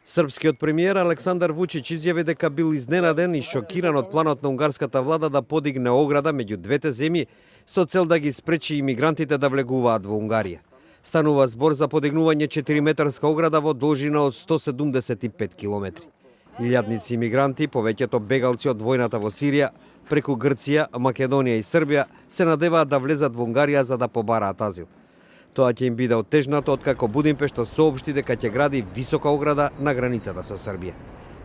Српскиот премиер Александар Вучич изјави дека бил изненаден и шокиран од планот на унгарската влада да подигне ограда меѓу двете земји со цел да ги спречи имигрантите да влегуваат во Унгарија. Станува збор за подигнување 4-метарска ограда во должина од 175 километри. Илјадници имигранти, повеќето бегалци од војната во Сирија, преку Грција, Македонија и Србија, се надеваат да влезат во Унгарија за да побараат азил. Тоа ќе им биде оттежнато откако Будимпешта соопшти дека ќе гради висока ограда на границата со Србија.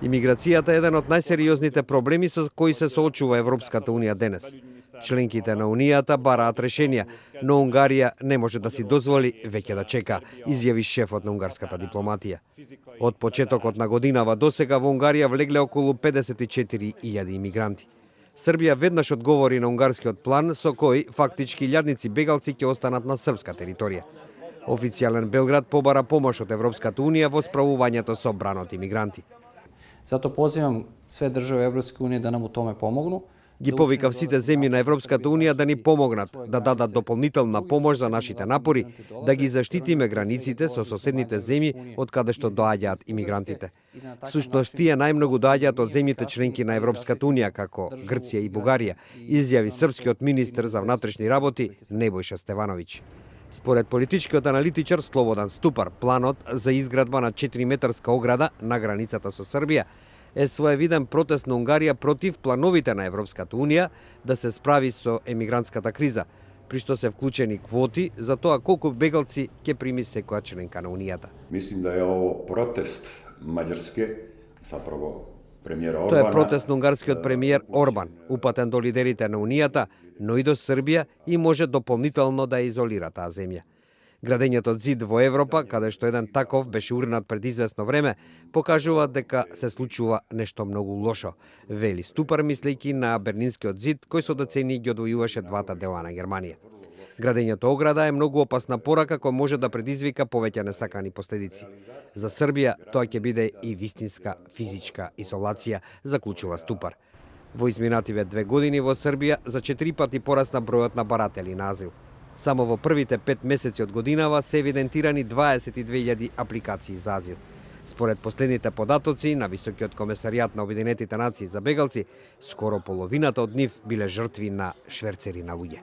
Имиграцијата е еден од најсериозните проблеми со кои се соочува Европската унија денес. Членките на Унијата бараат решенија, но Унгарија не може да си дозволи веќе да чека, изјави шефот на унгарската дипломатија. Од почетокот на годинава досега во Унгарија влегле околу 54.000 имигранти. Србија веднаш одговори на унгарскиот план со кој фактички илјадници бегалци ќе останат на српска територија. Официјален Белград побара помош од Европската унија во справувањето со бранот имигранти. Зато позивам све држави Европske unije да нам у томе помогну. Ги повикав сите земји на Европската унија да ни помогнат, да дадат дополнителна помош за нашите напори, да ги заштитиме границите со соседните земји од каде што доаѓаат имигрантите. Всушност тие најмногу доаѓаат од земјите членки на Европската унија како Грција и Бугарија, изјави српскиот министер за внатрешни работи Небојша Стевановиќ. Според политичкиот аналитичар Слободан Ступар, планот за изградба на 4-метарска ограда на границата со Србија е своевиден протест на Унгарија против плановите на Европската унија да се справи со емигрантската криза, при што се вклучени квоти за тоа колку бегалци ќе прими секоја членка на Унијата. Мислим да е ово протест Маđarske, zapravo premijera Orbana. Тоа е протест на унгарскиот премиер Орбан, упатен до лидерите на Унијата, но и до Србија и може дополнително да изолира таа земја. Градењето зид во Европа, каде што еден таков беше урнат пред известно време, покажува дека се случува нешто многу лошо, вели Ступар мислејќи на Берлинскиот зид кој со децении ги одвојуваше двата дела на Германија. Градењето ограда е многу опасна порака која може да предизвика повеќе несакани последици. За Србија тоа ќе биде и вистинска физичка изолација, заклучува Ступар. Во изминативе 2 години во Србија за 4 пати порасна бројот на баратели на азил. Само во првите 5 месеци од годинава се евидентирани 22.000 апликации за азил. Според последните податоци на Високиот комесаријат на Обединетите нации за бегалци, скоро половината од нив биле жртви на шверцери на луѓе.